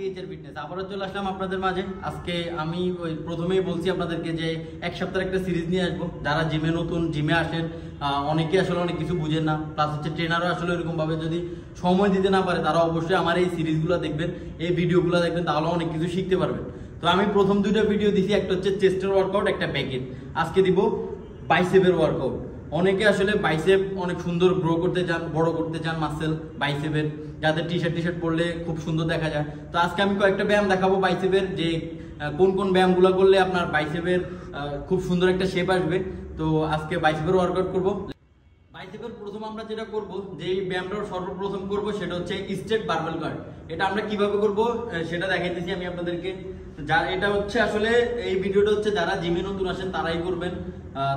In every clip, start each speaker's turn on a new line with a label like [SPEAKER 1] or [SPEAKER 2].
[SPEAKER 1] THR fitness আবারও চলে আসলাম আপনাদের মাঝে। আজকে আমি ওই প্রথমেই বলছি আপনাদেরকে যে এক সপ্তাহের একটা সিরিজ নিয়ে আসবো। যারা জিমে নতুন, জিমে আসেন, অনেকে আসলে অনেক কিছু বুঝেন না, প্লাস হচ্ছে ট্রেনারও আসলে এরকম ভাবে যদি সময় দিতে না পারে, তারা অবশ্যই আমার এই সিরিজগুলো দেখবেন, এই ভিডিওগুলো দেখবেন, তাহলে অনেক কিছু শিখতে পারবেন। তো আমি প্রথম দুইটা ভিডিও দিছি, একটা হচ্ছে চেস্টের ওয়ার্কআউট, একটা ব্যাকের। আজকে দিব বাইসেপের ওয়ার্কআউট। অনেকে আসলে বাইসেপ অনেক সুন্দর গ্রো করতে চান, বড় করতে চান মাসেল বাইসেপের, যাদের টি শার্ট পরলে খুব সুন্দর দেখা যায়। তো আজকে আমি কয়েকটা ব্যায়াম দেখাবো বাইসেপের, যে কোন কোন ব্যায়ামগুলো করলে আপনার বাইসেপের খুব সুন্দর একটা শেপ আসবে। তো আজকে বাইসেপের ওয়ার্কআউট করব। বাইসেপের প্রথম আমরা যেটা করব, যে ব্যায়ামটা সর্বপ্রথম করব, সেটা হচ্ছে স্ট্রেট বারবেল কার্ল। এটা আমরা কিভাবে করব সেটা দেখাইতেছি আমি আপনাদেরকে। এটা হচ্ছে আসলে এই ভিডিওটা হচ্ছে যারা জিমে নতুন আসেন তারাই করবেন,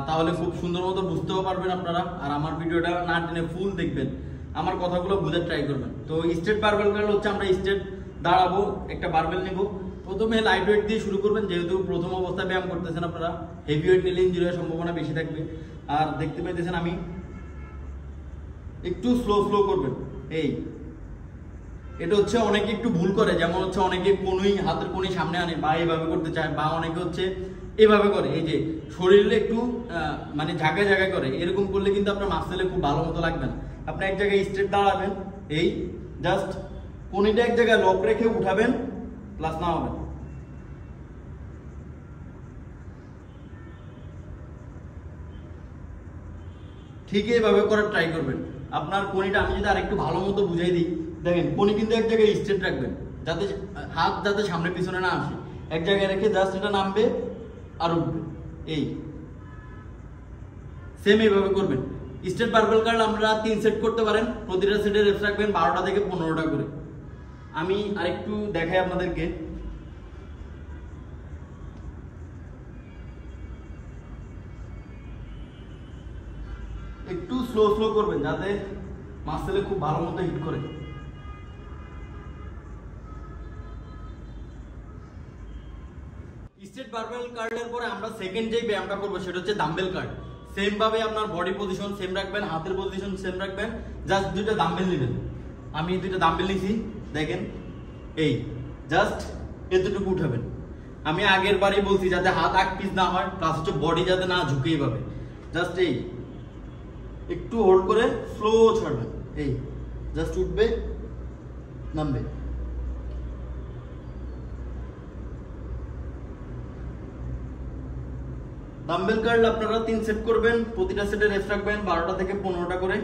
[SPEAKER 1] তাহলে খুব সুন্দর মতো বুঝতেও পারবেন আপনারা। আর আমার ভিডিওটা না টেনে ফুল দেখবেন, আমার কথাগুলো বুঝে ট্রাই করবেন। তো স্ট্রেট বারবেল কার্ল হচ্ছে আমরা স্ট্রেট দাঁড়াবো, একটা বারবেল নেব। প্রথমে লাইট ওয়েট দিয়ে শুরু করবেন, যেহেতু প্রথম অবস্থায় ব্যায়াম করতেছেন আপনারা। হেভি ওয়েট নিলে ইনজুরি হওয়ার সম্ভাবনা বেশি থাকবে। আর দেখতে পাইতেছেন আমি একটু স্লো করবেন। এটা হচ্ছে অনেকে একটু ভুল করে, যেমন হচ্ছে অনেকে কোনোই হাতের কোনোই সামনে আনে বা এইভাবে করতে চায়, বা অনেকে হচ্ছে এভাবে করে, এই যে শরীরে একটু মানে জায়গায় করে। এরকম করলে কিন্তু আপনার মাসেলে খুব ভালো মতো লাগবে না। আপনি এক জায়গায় স্ট্রেট দাঁড়াবেন, এই জাস্ট কোনিটা এক জায়গায় লক রেখে উঠাবেন, প্লাস নামাবেন। ঠিক এইভাবে করার ট্রাই করবেন। আপনার কোনিটা আমি যদি আরেকটু ভালো মতো বুঝাই দিই, দেখেন কোনি কিন্তু এক জায়গায় স্ট্রেট রাখবেন, যাতে হাত যাতে সামনে পিছনে না আসে। এক জায়গায় রেখে জাস্ট এটা নামবে আর উঠবে, এই সেম এইভাবে করবেন। স্ট্রেট বারবেল কার্ল আমরা 3 সেট করতে পারেন, প্রতিটা সেটে রেপস রাখবেন 12টা থেকে 15টা করে। আমি আরেকটু দেখাই আপনাদেরকে। একটু স্লো করবেন, যাতে মাসেলে খুব ভালো মতো হিট করে। স্ট্রেট বারবেল কার্লের পরে আমরা সেকেন্ড যে ব্যায়ামটা করবো সেটা হচ্ছে ডাম্বেল কার্ল। সেম ভাবে আপনার বডি পজিশন সেম রাখবেন, হাতের পজিশন সেম রাখবেন, জাস্ট দুইটা ডাম্বেল নেবেন। আমি দুইটা ডাম্বেল নিছি, দেখেন এই জাস্ট এতটুকু উঠাবেন। আমি আগের বারই বলছি যাতে হাত আগ পিস না হয়, প্লাস হচ্ছে বডি যাতে না ঝুঁকে, এইভাবে জাস্ট এই একটু হোল্ড করে স্লো ছাড়বেন, এই জাস্ট উঠবে নামবে। ডাম্বেল কার্ল আপনারা 3 সেট করবেন, প্রতিটা সেটে রেস্ট রাখবেন 12টা থেকে 15টা করে।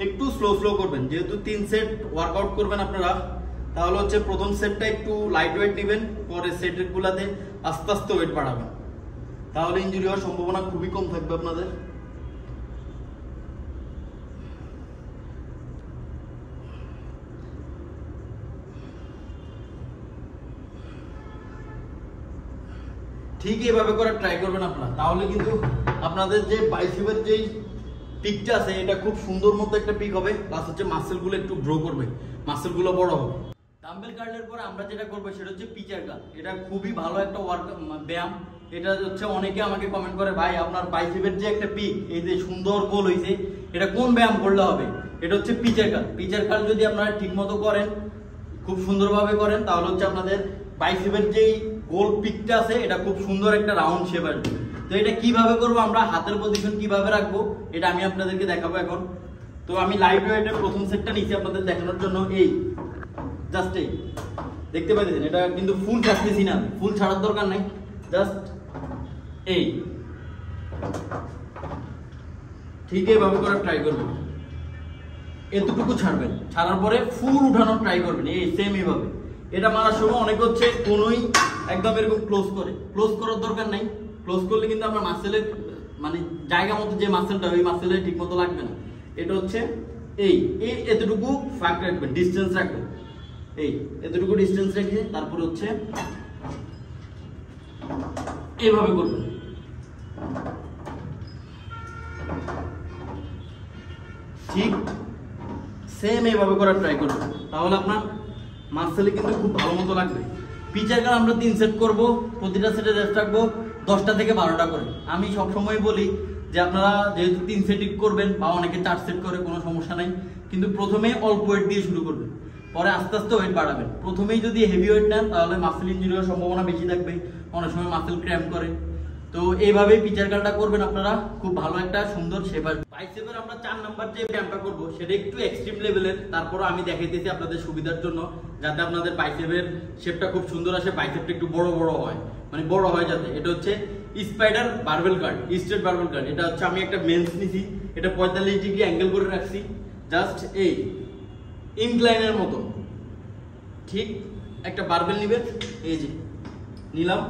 [SPEAKER 1] একটু স্লো করবেন, যেহেতু 3 সেট ওয়ার্কআউট করবেন আপনারা, তাহলে হচ্ছে প্রথম সেটটা একটু লাইট ওয়েট নেবেন, পরে সেটের গুলাতে আস্তে আস্তে ওয়েট বাড়াবেন, তাহলে ইনজুরি হওয়ার সম্ভাবনা খুবই কম থাকবে আপনাদের। ঠিক এইভাবে করে ট্রাই করবেন আপনারা, তাহলে কিন্তু আপনাদের যে বাইসেপের যেই পিকটা আছে এটা খুব সুন্দর মতো একটা পিক হবে, প্লাস হচ্ছে মাসেলগুলো একটু গ্রো করবে, মাসেলগুলো বড় হবে। ডাম্বেল কার্লের পরে আমরা যেটা করবো সেটা হচ্ছে পিচার কার্ল। এটা খুবই ভালো একটা ব্যায়াম। এটা হচ্ছে অনেকে আমাকে কমেন্ট করে, ভাই আপনার বাইসেপের যে একটা পিক, এই যে সুন্দর গোল হয়েছে, এটা কোন ব্যায়াম করলে হবে? এটা হচ্ছে পিচার কার্ল। পিচার কার্ল যদি আপনারা ঠিক মতো করেন, খুব সুন্দরভাবে করেন, তাহলে হচ্ছে আপনাদের বাইসেপের যেই গোল পিকটা আছে এটা খুব সুন্দর একটা রাউন্ড শেপ আসবে। তো এটা কিভাবে করবো, আমরা হাতের পজিশন কিভাবে রাখবো, এটা আমি আপনাদেরকে দেখাবো এখন। তো আমি লাইট ওয়েটের প্রথম সেটটা নিচ্ছি আপনাদের দেখানোর জন্য। এই জাস্ট এই দেখতে পাচ্ছেন, এটা কিন্তু ফুল ছাড়তেছি না, ফুল ছাড়ার দরকার নাই, জাস্ট এই ঠিক এইভাবে করে ট্রাই করবেন। এতটুকু ছাড়বেন, ছাড়ার পরে ফুল উঠানোর ট্রাই করবেন, এই সেম এইভাবে। এটা মারার সময় অনেক হচ্ছে কোনোই একদম এরকম ক্লোজ করার দরকার নাই। ক্লোজ করলে কিন্তু আপনার মাসেলের মানে জায়গা মতো যে মাসেলটা, ওই মাসেলে ঠিক মতো লাগবে না। এটা হচ্ছে এই এতটুকু ফাঁক রাখবেন, ডিস্টেন্স রাখবেন, এই এতটুকু ডিস্টেন্স রেখে তারপরে হচ্ছে এইভাবে করবেন। ঠিক সেম এইভাবে করার ট্রাই করবেন, তাহলে আপনার মাসেলে কিন্তু খুব ভালো মতো লাগবে। পিচার কার্ল আমরা 3 সেট করব, প্রতিটা সেটে রেস্ট রাখবো 10টা থেকে 12টা করে। আমি সবসময় বলি যে আপনারা যেহেতু 3 সেট করবেন, বা অনেকে 4 সেট করে, কোনো সমস্যা নাই, কিন্তু প্রথমে অল্প ওয়েট দিয়ে শুরু করবেন। পরে আস্তে আস্তে ওয়েট বাড়াবেন। প্রথমেই যদি হেভি ওয়েট নেন তাহলে মাসেল ইনজুরি হওয়ার সম্ভাবনা বেশি থাকবে, অনেক সময় মাসেল ক্র্যাম্প করে। তো এইভাবেই পিচার কালটা করবেন আপনারা, খুব ভালো একটা সুন্দর শেপ আসবে। বাইসেপের আমরা 4 নাম্বার যে ব্যায়ামটা করব সেটা একটু এক্সট্রিম লেভেলের, তারপর আমি দেখাইতেছি আপনাদের সুবিধার জন্য, যাতে আপনাদের বাইসেপের শেপটা খুব সুন্দর আসে, বাইসেপটা একটু বড় বড় হয়, মানে বড় হয় যাতে। এটা হচ্ছে spider barbell card, straight barbell card. এটা হচ্ছে আমি একটা মেন্স নিছি, এটা 45 ডিগ্রি অ্যাঙ্গেল করে রাখছি, জাস্ট এই ইনক্লাইনের মতো। ঠিক একটা বারবেল নিবেন, এই যে নিলাম।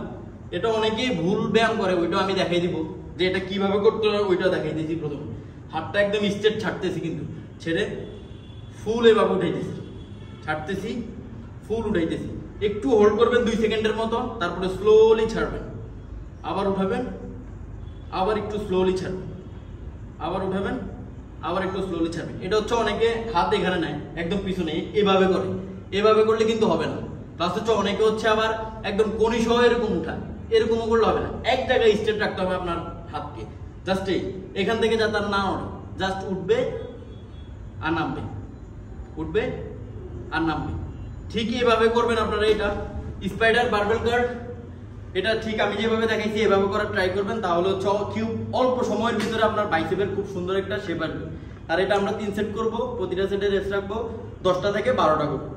[SPEAKER 1] এটা অনেকেই ভুল ব্যায়াম করে, ওইটাও আমি দেখাই দিব যে এটা কিভাবে করতে হবে, ওইটাও দেখাই দিয়েছি। প্রথমে হাতটা একদম স্ট্রেট ছাড়তেছি, কিন্তু ছেড়ে ফুল এভাবে উঠাইতেছি, ছাড়তেছি, ফুল উঠাইতেছি। একটু হোল্ড করবেন 2 সেকেন্ডের মতো, তারপরে স্লোলি ছাড়বেন, আবার উঠাবেন, আবার একটু স্লোলি ছাড়বেন, আবার উঠাবেন, আবার একটু স্লোলি ছাড়বেন। এটা হচ্ছে অনেকে হাত এখানে নেয়, একদম পিছনে এভাবে করে, এভাবে করলে কিন্তু হবে না। প্লাস হচ্ছে অনেকে হচ্ছে আবার একদম কনি সহ এরকম উঠায়, এরকমও করলে হবে না। এক জায়গায় স্ট্রেট রাখতে হবে আপনার হাতকে, জাস্ট এখান থেকে যাতে আর না ওঠে, জাস্ট উঠবে আর নামবে, উঠবে আর নামবে। ঠিক এভাবে করবেন আপনারা। এটা স্পাইডার বারবেল কার্ড, এটা ঠিক আমি যেভাবে দেখাইছি এভাবে করার ট্রাই করবেন, তাহলে হচ্ছে কিউব অল্প সময়ের ভিতরে আপনার বাইসেপের খুব সুন্দর একটা শেপ আসবে। আর এটা আমরা 3 সেট করব, প্রতিটা সেটে রেস্ট রাখবো 10টা থেকে 12টা করবো।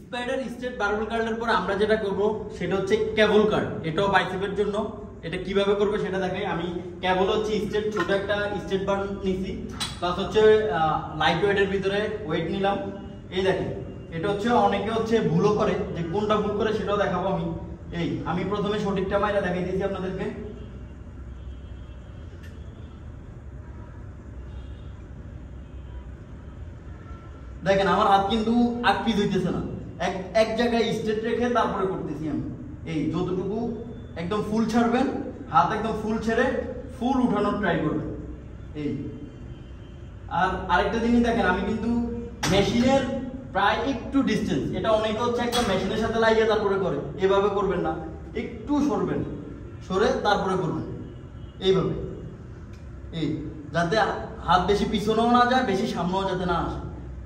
[SPEAKER 1] স্পাইডার স্ট্রেট বারবেল কার্ডের পর আমরা যেটা করব সেটা হচ্ছে ক্যাবল কার্ড। এটাও বাইসেপের জন্য। এটা কিভাবে করবে সেটা দেখাই। আমি ক্যাবল হচ্ছে স্ট্রেট ছোট একটা স্ট্রেট বার নিছি, প্লাস হচ্ছে লাইট ওয়েটের ভিতরে ওয়েট নিলাম। এই দেখেন, এটা হচ্ছে অনেকে হচ্ছে ভুলও করে, যে কোনটা ভুল করে সেটাও দেখাবো আমি। আমি প্রথমে সঠিকটা মাইরা দেখাই দিয়েছি আপনাদেরকে। দেখেন আমার হাত কিন্তু আগ পিছ হইতেছে না, এক জায়গায় স্ট্রেট রেখে তারপরে করতেছি আমি। এই যতটুকু একদম ফুল ছাড়বেন, হাত একদম ফুল ছেড়ে ফুল উঠানোর ট্রাই করবেন। এই আর আরেকটা জিনিস দেখেন, আমি কিন্তু মেশিনের প্রায় একটু ডিস্টেন্স, এটা অনেকে হচ্ছে একদম মেশিনের সাথে লাগিয়ে তারপরে করে, এভাবে করবেন না, একটু সরবেন, সরে তারপরে করবেন এইভাবে। এই যাতে হাত বেশি পিছনেও না যায়, বেশি সামনেও যাতে না আসে,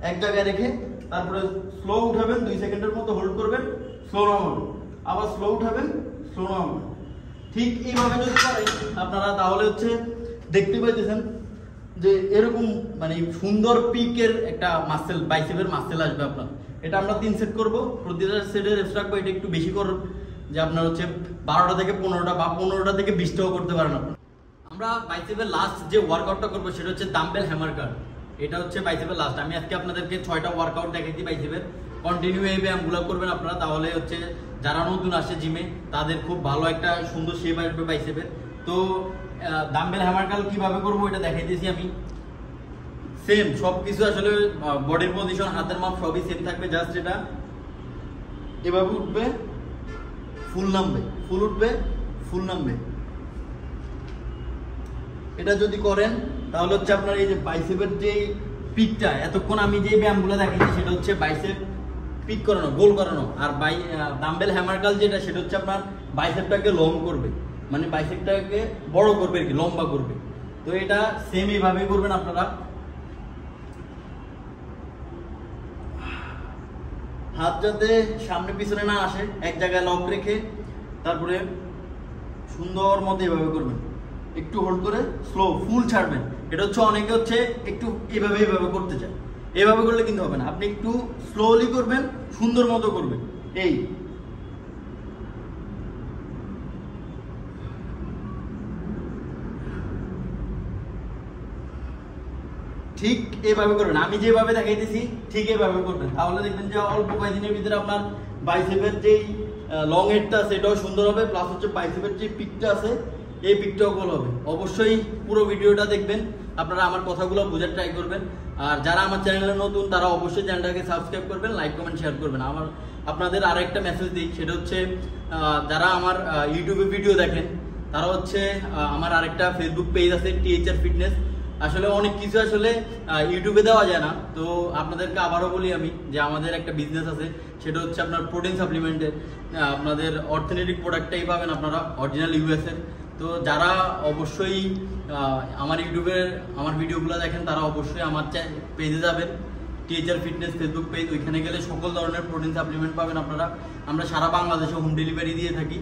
[SPEAKER 1] এক জায়গায় রেখে তারপরে স্লো উঠাবেন, 2 সেকেন্ডের মতো হোল্ড করবেন, স্লো নামাবেন, আবার স্লো উঠাবেন, স্লো নামাবেন। ঠিক এইভাবে যদি করেন আপনারা, তাহলে হচ্ছে দেখতে পাইতেছেন যে এরকম মানে সুন্দর পিকের একটা মাসেল, বাইসেপের মাসেল আসবে আপনার। এটা আমরা 3 সেট করব, প্রতিটা সেটে রেস্ট রাখবো। এটা একটু বেশি করুন, যে আপনার হচ্ছে 12টা থেকে 15টা বা 15টা থেকে 20টাও করতে পারেন আপনার। আমরা বাইসেপের লাস্ট যে ওয়ার্কআউটটা করবো সেটা হচ্ছে ডাম্বেল হ্যামার কার্ড। এটা হচ্ছে বাইসেপের লাস্ট। আমি আজকে আপনাদেরকে 6টা ওয়ার্কআউট দেখাইছি বাইসেপের। কন্টিনিউ এই ব্যায়ামগুলো করবেন আপনারা, তাহলে হচ্ছে যারা নতুন আসে জিমে তাদের খুব ভালো একটা সুন্দর শেপ আসবে বাইসেপের। তো ডাম্বেল হ্যামার কার্ড কিভাবে করবো এটা দেখাইতেছি আমি। সেম সবকিছু আসলে বডির পজিশন, হাতের মাপ সবই সেম থাকবে, জাস্ট এটা এভাবে উঠবে, ফুল নামবে, ফুল উঠবে, ফুল নামবে। এটা যদি করেন তাহলে হচ্ছে আপনার এই যে বাইসেপের যে পিকটা, এতক্ষণ আমি যে ব্যায়ামগুলো দেখাচ্ছি সেটা হচ্ছে বাইসেপ পিক করানো, গোল করানো। আর ডাম্বেল হ্যামার কার্ল যেটা, সেটা হচ্ছে আপনার বাইসেপটাকে লং করবে, মানে বাইসেপটাকে বড় করবে আর কি, লম্বা করবে। তো এটা সেম এইভাবে করবেন আপনারা। হাত যাতে সামনে পিছনে না আসে, এক জায়গায় লক রেখে তারপরে সুন্দর মতো এভাবে করবেন, একটু হোল্ড করে স্লো ফুল ছাড়বেন। এটা হচ্ছে অনেকে হচ্ছে একটু এভাবে করতে চায়, এভাবে করলে কিন্তু হবে না। আপনি একটু স্লোলি করবেন, সুন্দর মতো করবেন। এই ঠিক এইভাবে করবেন, আমি যেভাবে দেখাইতেছি ঠিক এইভাবে করবেন, তাহলে দেখবেন যে অল্প কয়েকদিনের ভিতরে আপনার বাইসেপের যেই লং হেডটা আছে এটাও সুন্দর হবে, প্লাস হচ্ছে বাইসেপের যে পিকটা আছে এই পিকটাও গোল হবে। অবশ্যই পুরো ভিডিওটা দেখবেন, আপনারা আমার কথাগুলো বোঝার ট্রাই করবেন। আর যারা আমার চ্যানেলে নতুন তারা অবশ্যই চ্যানেলটাকে সাবস্ক্রাইব করবেন, লাইক কমেন্ট শেয়ার করবেন। আপনাদের আরেকটা মেসেজ দিই, সেটা হচ্ছে যারা আমার ইউটিউবে ভিডিও দেখেন তারা হচ্ছে আমার আরেকটা ফেসবুক পেজ আছে THR ফিটনেস। আসলে অনেক কিছু আসলে ইউটিউবে দেওয়া যায় না, তো আপনাদেরকে আবারও বলি আমি যে আমাদের একটা বিজনেস আছে, সেটা হচ্ছে আপনার প্রোটিন সাপ্লিমেন্টের। আপনাদের অর্থনৈতিক প্রোডাক্টটাই পাবেন আপনারা অরিজিনাল US-এর। তো যারা অবশ্যই আমার ইউটিউবে আমার ভিডিওগুলো দেখেন তারা অবশ্যই আমার পেজে যাবেন, THR ফিটনেস ফেসবুক পেজ, ওইখানে গেলে সকল ধরনের প্রোটিন সাপ্লিমেন্ট পাবেন আপনারা। আমরা সারা বাংলাদেশে হোম ডেলিভারি দিয়ে থাকি।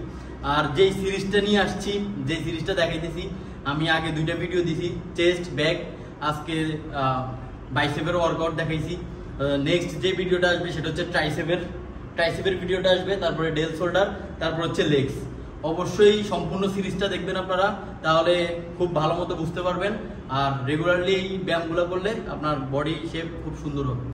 [SPEAKER 1] আর যেই সিরিজটা নিয়ে আসছি, যেই সিরিজটা দেখাইতেছি, আমি আগে 2টা ভিডিও দিছি, চেস্ট ব্যাক, আজকে বাইসেপের ওয়ার্কআউট দেখাইছি। নেক্সট যে ভিডিওটা আসবে সেটা হচ্ছে ট্রাইসেপের ভিডিওটা আসবে, তারপরে ডেল শোল্ডার, তারপর হচ্ছে লেগস। অবশ্যই সম্পূর্ণ সিরিজটা দেখবেন আপনারা, তাহলে খুব ভালো মতো বুঝতে পারবেন। আর রেগুলারলি এই ব্যায়ামগুলো করলে আপনার বডি শেপ খুব সুন্দর হবে।